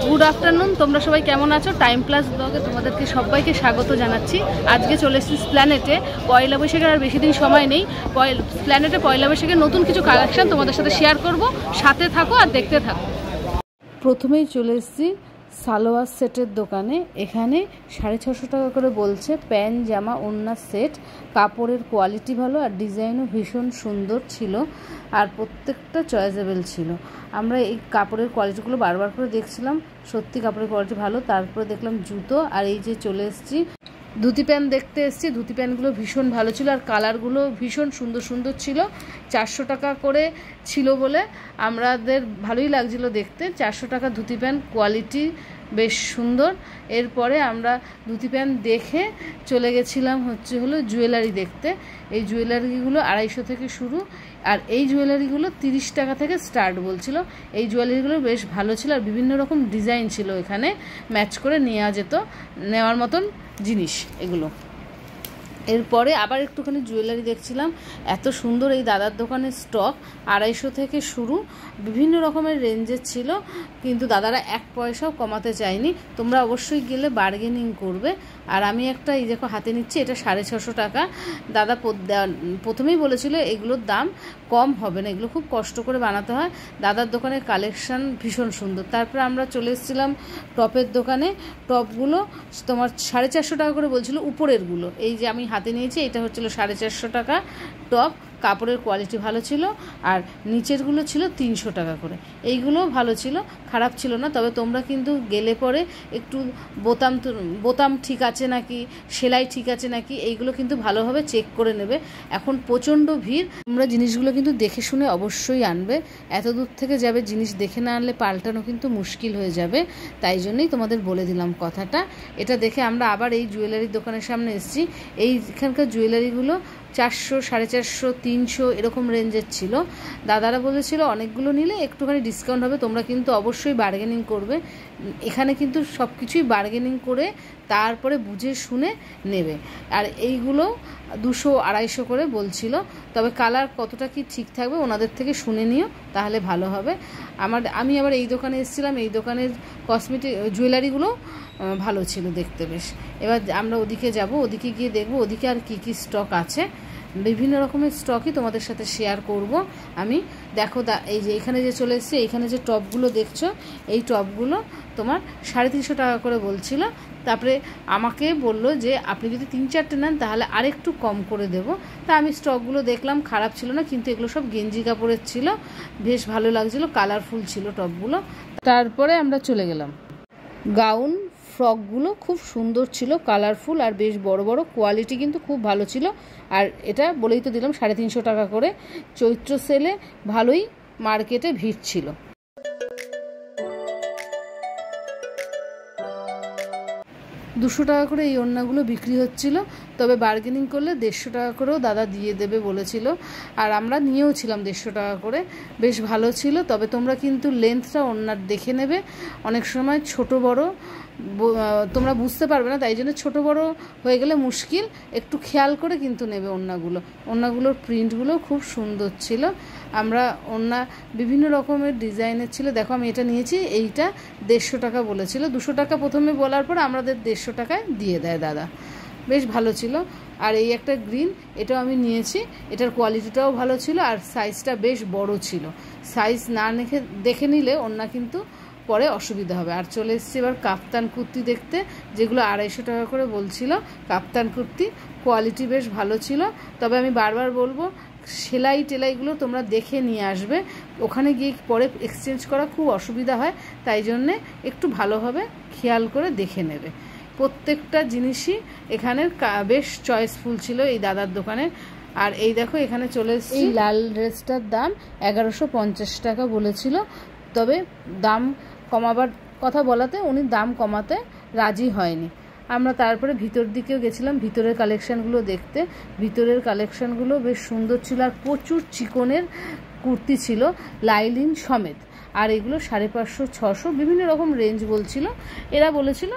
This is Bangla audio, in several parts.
গুড আফটারনুন, তোমরা সবাই কেমন আছো? টাইম প্লাস ব্লগে তোমাদেরকে সবাইকে স্বাগত জানাচ্ছি। আজকে চলে এসেছি প্ল্যানেটে। পয়লা বৈশাখের আর বেশি দিন সময় নেই। প্ল্যানেটে পয়লা বৈশাখের নতুন কিছু কালেকশন তোমাদের সাথে শেয়ার করব, সাথে থাকো আর দেখতে থাকো। প্রথমেই চলে এসেছি সালোয়ার সেটের দোকানে। এখানে 650 টাকা করে বলছে প্যান্ট জামা ওড়না সেট। কাপড়ের কোয়ালিটি ভালো আর ডিজাইনও ভীষণ সুন্দর ছিল আর প্রত্যেকটা চয়েসেবল ছিল। আমরা এই কাপড়ের কোয়ালিটিগুলো বারবার করে দেখছিলাম, সত্যি কাপড়ের কোয়ালিটি ভালো। তারপরে দেখলাম জুতো, আর এই যে চলে এসেছি ধুতি প্যান্ট দেখতে এসেছি। ধুতি প্যান্টগুলো ভীষণ ভালো ছিল আর কালারগুলো ভীষণ সুন্দর সুন্দর ছিল। 400 টাকা করে ছিল বলে আমাদের ভালোই লাগছিলো দেখতে। 400 টাকা ধুতি প্যান্ট, কোয়ালিটি বেশ সুন্দর। এরপরে আমরা ধুতি প্যান্ট দেখে চলে গেছিলাম হলো জুয়েলারি দেখতে। এই জুয়েলারিগুলো 250 থেকে শুরু, আর এই জুয়েলারিগুলো 30 টাকা থেকে স্টার্ট বলছিল। এই জুয়েলারিগুলো বেশ ভালো ছিল আর বিভিন্ন রকম ডিজাইন ছিল, এখানে ম্যাচ করে নেওয়া যেত, নেওয়ার মতন জিনিস এগুলো। এরপরে আবার একটুখানি জুয়েলারি দেখছিলাম। এত সুন্দর এই দাদার দোকানের স্টক, 250 থেকে শুরু, বিভিন্ন রকমের রেঞ্জের ছিল, কিন্তু দাদারা 1 পয়সাও কমাতে চায়নি। তোমরা অবশ্যই গেলে বার্গেনিং করবে। আর আমি একটা এই দেখো হাতে নিচ্ছি, এটা 650 টাকা। দাদা প্রথমেই বলেছিল এগুলোর দাম কম হবে না, এগুলো খুব কষ্ট করে বানাতে হয়। দাদার দোকানের কালেকশান ভীষণ সুন্দর। তারপরে আমরা চলে এসেছিলাম টপের দোকানে। টপগুলো তোমার 450 টাকা করে বলছিল উপরেরগুলো। এই যে আমি হাতে নিয়েছি, এটা হচ্ছিল 450 টাকা টপ। কাপড়ের কোয়ালিটি ভালো ছিল আর নিচেরগুলো ছিল 300 টাকা করে। এইগুলোও ভালো ছিল, খারাপ ছিল না। তবে তোমরা কিন্তু গেলে পরে একটু বোতাম ঠিক আছে নাকি, সেলাই ঠিক আছে নাকি, এইগুলো কিন্তু ভালোভাবে চেক করে নেবে। এখন প্রচণ্ড ভিড়, তোমরা জিনিসগুলো কিন্তু দেখে শুনে অবশ্যই আনবে। এত দূর থেকে যাবে, জিনিস দেখে না আনলে পাল্টানো কিন্তু মুশকিল হয়ে যাবে। তাই জন্যই তোমাদের বলে দিলাম কথাটা। এটা দেখে আমরা আবার এই জুয়েলারির দোকানের সামনে এসেছি। এইখানকার জুয়েলারিগুলো 400, 450, 300 এরকম রেঞ্জের ছিল। দাদারা বলেছিল অনেকগুলো নিলে একটুখানি ডিসকাউন্ট হবে, তোমরা কিন্তু অবশ্যই বার্গেনিং করবে। এখানে কিন্তু সব কিছুই বার্গেনিং করে তারপরে বুঝে শুনে নেবে। আর এইগুলো 200, 250 করে বলছিল। তবে কালার কতটা কি ঠিক থাকবে ওনাদের থেকে শুনে নিও, তাহলে ভালো হবে। আমি আবার এই দোকানে এসেছিলাম। এই দোকানের কসমেটিক জুয়েলারিগুলো ভালো ছিল দেখতে বেশ। এবার আমরা ওদিকে যাব, ওদিকে গিয়ে দেখবো ওদিকে আর কি কি স্টক আছে। বিভিন্ন রকমের স্টকই তোমাদের সাথে শেয়ার করব আমি। দেখো এই যে এখানে যে চলে এসেছি, এইখানে যে টপগুলো দেখছো, এই টপগুলো তোমার 350 টাকা করে বলছিল। তারপরে আমাকে বললো যে আপনি যদি 3-4টে নেন তাহলে আরেকটু কম করে দেব। তা আমি স্টকগুলো দেখলাম, খারাপ ছিল না, কিন্তু এগুলো সব গেঞ্জি কাপড়ের ছিল, বেশ ভালো লাগছিলো, কালারফুল ছিল টপগুলো। তারপরে আমরা চলে গেলাম গাউন ফ্রকগুলো খুব সুন্দর ছিল, কালারফুল আর বেশ বড় বড়, কোয়ালিটি কিন্তু খুব ভালো ছিল। আর এটা বলেই তো দিলাম 350 টাকা করে। চৈত্র সেলে ভালোই মার্কেটে ভিড় ছিল। $200 টাকা করে এই ওড়নাগুলো বিক্রি হচ্ছিল, তবে বার্গেনিং করলে 150 টাকা করেও দাদা দিয়ে দেবে বলেছিল। আর আমরা নিয়েও ছিলাম 150 টাকা করে, বেশ ভালো ছিল। তবে তোমরা কিন্তু লেন্থটা ওড়নার দেখে নেবে, অনেক সময় ছোট বড় তোমরা বুঝতে পারবে না, তাই জন্য ছোট বড় হয়ে গেলে মুশকিল। একটু খেয়াল করে কিন্তু নেবে ওড়নাগুলোর প্রিন্টগুলো খুব সুন্দর ছিল। আমরা ওড়না বিভিন্ন রকমের ডিজাইনের ছিল। দেখো আমি এটা নিয়েছি, এইটা 150 টাকা বলেছিল। 200 টাকা প্রথমে বলার পর আমাদের 150 টাকায় দিয়ে দেয় দাদা, বেশ ভালো ছিল। আর এই একটা গ্রিন, এটাও আমি নিয়েছি, এটার কোয়ালিটিটাও ভালো ছিল আর সাইজটা বেশ বড় ছিল। সাইজ না দেখে নিলে ওড়না কিন্তু পরে অসুবিধা হবে। আর চলে এসেছি এবার কাপ্তান কুর্তি দেখতে, যেগুলো 250 টাকা করে বলছিল। কাপ্তান কুর্তি কোয়ালিটি বেশ ভালো ছিল। তবে আমি বারবার বলবো সেলাই টেলাইগুলো তোমরা দেখে নিয়ে আসবে, ওখানে গিয়ে পরে এক্সচেঞ্জ করা খুব অসুবিধা হয়। তাই জন্যে একটু ভালোভাবে খেয়াল করে দেখে নেবে। প্রত্যেকটা জিনিসই এখানের বেশ চয়েসফুল ছিল এই দাদার দোকানে। আর এই দেখো এখানে চলে এসেছি, এই লাল ড্রেসটার দাম 1150 টাকা বলেছিল। তবে দাম কমাবার কথা বলাতে উনি দাম কমাতে রাজি হয়নি। আমরা তারপরে ভিতর দিকেও গেছিলাম ভিতরের কালেকশানগুলো দেখতে। ভিতরের কালেকশানগুলো বেশ সুন্দর ছিল আর প্রচুর চিকনের কুর্তি ছিল, লাইলিন সমেত। আর এগুলো 550-600 বিভিন্ন রকম রেঞ্জ বলছিল। এরা বলেছিল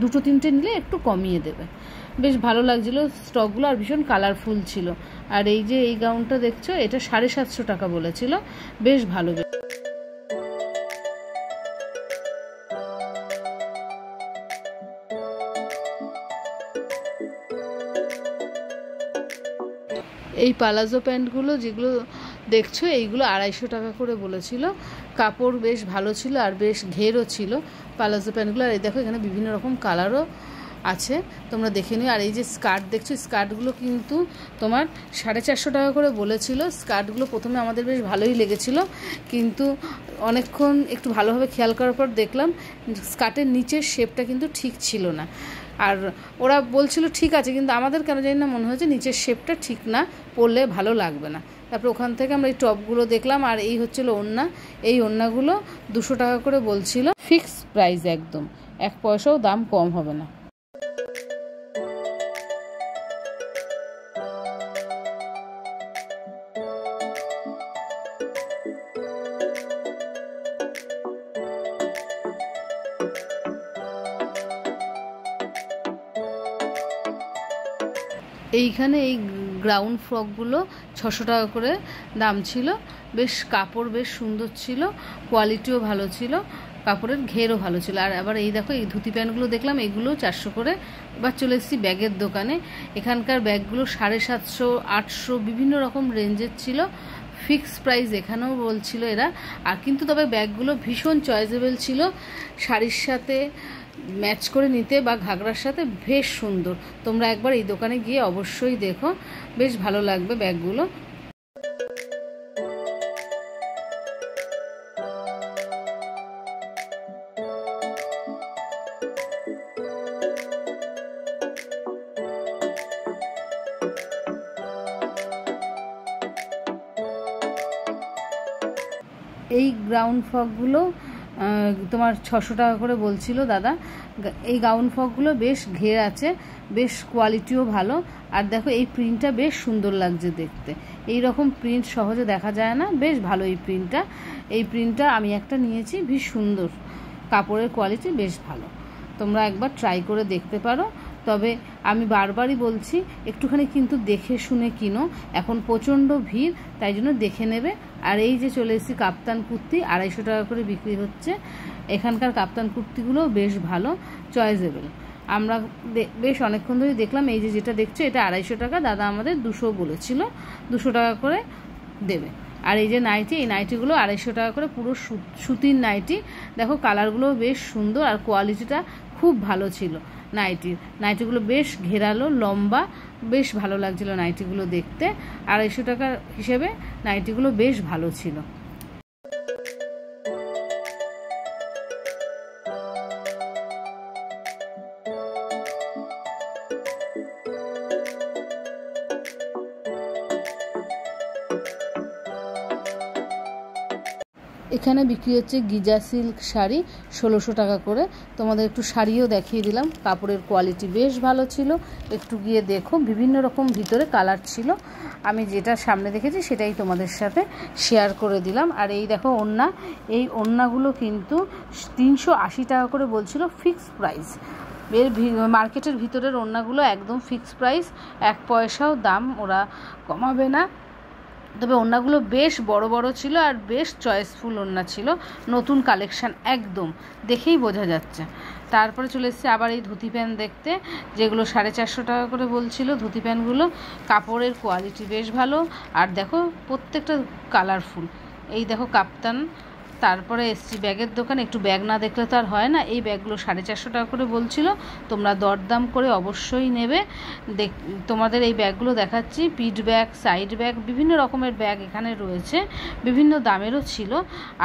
2-3টে নিলে একটু কমিয়ে দেবে। বেশ ভালো লাগছিলো স্টকগুলো আর ভীষণ কালারফুল ছিল। আর এই যে এই গাউনটা দেখছো, এটা 750 টাকা বলেছিল, বেশ ভালো। এই পালাজো প্যান্টগুলো যেগুলো দেখছো এইগুলো 250 টাকা করে বলেছিল। কাপড় বেশ ভালো ছিল আর বেশ ঘেরও ছিল পালাজো প্যান্টগুলো। আর এই দেখো এখানে বিভিন্ন রকম কালারও আছে, তোমরা দেখে নিও। আর এই যে স্কার্ট দেখছো, স্কার্টগুলো কিন্তু তোমার 450 টাকা করে বলেছিল। স্কার্টগুলো প্রথমে আমাদের বেশ ভালোই লেগেছিল, কিন্তু অনেকক্ষণ একটু ভালোভাবে খেয়াল করার পর দেখলাম স্কার্টের নিচের শেপটা কিন্তু ঠিক ছিল না। আর ওরা বলছিল ঠিক আছে, কিন্তু আমাদের কেন জানি না মনে হয়েছে নিচের শেপটা ঠিক না, পরলে ভালো লাগবে না। তারপর ওখান থেকে আমরা এই টপগুলো দেখলাম। আর এই হচ্ছিল ওড়না, এই ওড়নাগুলো 200 টাকা করে বলছিল, ফিক্স প্রাইস, একদম 1 পয়সাও দাম কম হবে না। এইখানে এই গ্রাউন্ড ফ্রকগুলো 600 টাকা করে দাম ছিল। বেশ কাপড় বেশ সুন্দর ছিল, কোয়ালিটিও ভালো ছিল, কাপড়ের ঘেরও ভালো ছিল। আর আবার এই দেখো এই ধুতি প্যান্টগুলো দেখলাম, এগুলো 400 করে। এবার চলে এসেছি ব্যাগের দোকানে। এখানকার ব্যাগগুলো 750, 800 বিভিন্ন রকম রেঞ্জের ছিল। ফিক্স প্রাইস এখানেও বলছিল এরা। আর কিন্তু তবে ব্যাগগুলো ভীষণ চয়েসেবল ছিল, শাড়ির সাথে ম্যাচ করে নিতে বা ঘাগরার সাথে বেশ সুন্দর। তোমরা একবার এই দোকানে গিয়ে অবশ্যই দেখো, বেশ ভালো লাগবে ব্যাগগুলো। এই গ্রাউন্ড ফ্রকগুলো তোমার 600 টাকা করে বলছিল দাদা। এই গাউন ফ্রকগুলো বেশ ঘের আছে, বেশ কোয়ালিটিও ভালো। আর দেখো এই প্রিন্টটা বেশ সুন্দর লাগছে দেখতে, এই রকম প্রিন্ট সহজে দেখা যায় না, বেশ ভালো এই প্রিন্টটা। এই প্রিন্টটা আমি একটা নিয়েছি, বেশ সুন্দর, কাপড়ের কোয়ালিটি বেশ ভালো, তোমরা একবার ট্রাই করে দেখতে পারো। তবে আমি বারবারই বলছি একটুখানি কিন্তু দেখে শুনে কিনো, এখন প্রচণ্ড ভিড়, তাই জন্য দেখে নেবে। আর এই যে চলে এসেছি কাপ্তান কুর্তি, 250 টাকা করে বিক্রি হচ্ছে। এখানকার কাপ্তান কুর্তিগুলো বেশ ভালো, চয়েসেবল। আমরা বেশ অনেকক্ষণ ধরে দেখলাম। এই যে যেটা দেখছো এটা 250 টাকা, দাদা আমাদের 200 বলেছিল, 200 টাকা করে দেবে। আর এই যে নাইটি, এই নাইটিগুলো 250 টাকা করে, পুরো সুতির নাইটি। দেখো কালারগুলো বেশ সুন্দর আর কোয়ালিটিটা খুব ভালো ছিল নাইটিগুলো বেশ ঘেরালো, লম্বা, বেশ ভালো লাগছিল নাইটিগুলো দেখতে। 250 টাকা হিসেবে নাইটিগুলো বেশ ভালো ছিল। এখানে বিক্রি হচ্ছে গিজা সিল্ক শাড়ি 1600 টাকা করে। তোমাদের একটু শাড়িও দেখিয়ে দিলাম, কাপড়ের কোয়ালিটি বেশ ভালো ছিল, একটু গিয়ে দেখো। বিভিন্ন রকম ভিতরে কালার ছিল, আমি যেটা সামনে দেখেছি সেটাই তোমাদের সাথে শেয়ার করে দিলাম। আর এই দেখো ওড়না, এই ওড়নাগুলো কিন্তু 380 টাকা করে বলছিল, ফিক্স প্রাইস। মার্কেটের ভিতরের ওড়নাগুলো একদম ফিক্স প্রাইস, 1 পয়সাও দাম ওরা কমাবে না। তবে ওড়নাগুলো বেশ বড় বড় ছিল আর বেশ চয়েসফুল ওড়না ছিল, নতুন কালেকশান একদম, দেখেই বোঝা যাচ্ছে। তারপরে চলে এসেছে আবার এই ধুতি প্যান্ট দেখতে, যেগুলো 450 টাকা করে বলছিল। ধুতি প্যান্টগুলো কাপড়ের কোয়ালিটি বেশ ভালো, আর দেখো প্রত্যেকটা কালারফুল। এই দেখো কাপ্তান। তারপরে এসছি ব্যাগের দোকান, একটু ব্যাগ না দেখলে তো আর হয় না। এই ব্যাগগুলো 450 টাকা করে বলছিল, তোমরা দরদাম করে অবশ্যই নেবে। তোমাদের এই ব্যাগগুলো দেখাচ্ছি, পিঠ ব্যাগ, সাইড ব্যাগ, বিভিন্ন রকমের ব্যাগ এখানে রয়েছে, বিভিন্ন দামেরও ছিল।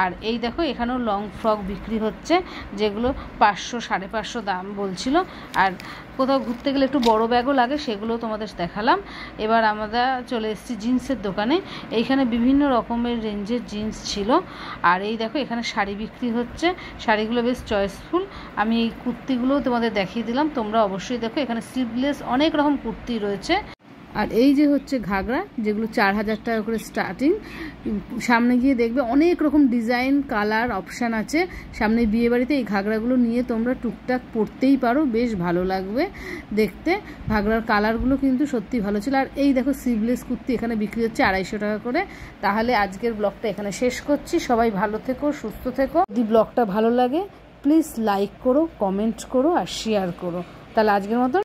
আর এই দেখো এখানেও লং ফ্রক বিক্রি হচ্ছে, যেগুলো 500, 550 দাম বলছিল। আর কোথাও ঘুরতে গেলে একটু বড় ব্যাগও লাগে, সেগুলো তোমাদের দেখালাম। এবার আমরা চলে এসেছি জিন্সের দোকানে। এইখানে বিভিন্ন রকমের রেঞ্জের জিন্স ছিল। আর এই দেখো এখানে শাড়ি বিক্রি হচ্ছে, শাড়িগুলো বেশ চয়েসফুল। আমি এই কুর্তিগুলোও তোমাদের দেখিয়ে দিলাম, তোমরা অবশ্যই দেখো। এখানে স্লিভলেস অনেক রকম কুর্তি রয়েছে। আর এই যে হচ্ছে ঘাগরা, যেগুলো 4000 টাকা করে স্টার্টিং। সামনে গিয়ে দেখবে অনেক রকম ডিজাইন, কালার, অপশান আছে। সামনে বিয়েবাড়িতে এই ঘাগরাগুলো নিয়ে তোমরা টুকটাক পরতেই পারো, বেশ ভালো লাগবে দেখতে। ঘাগরার কালারগুলো কিন্তু সত্যি ভালো ছিল। আর এই দেখো স্লিভলেস কুর্তি এখানে বিক্রি হচ্ছে 250 টাকা করে। তাহলে আজকের ব্লগটা এখানে শেষ করছি। সবাই ভালো থেকো, সুস্থ থেকো। যদি ব্লগটা ভালো লাগে প্লিজ লাইক করো, কমেন্ট করো আর শেয়ার করো। তাহলে আজকের মতো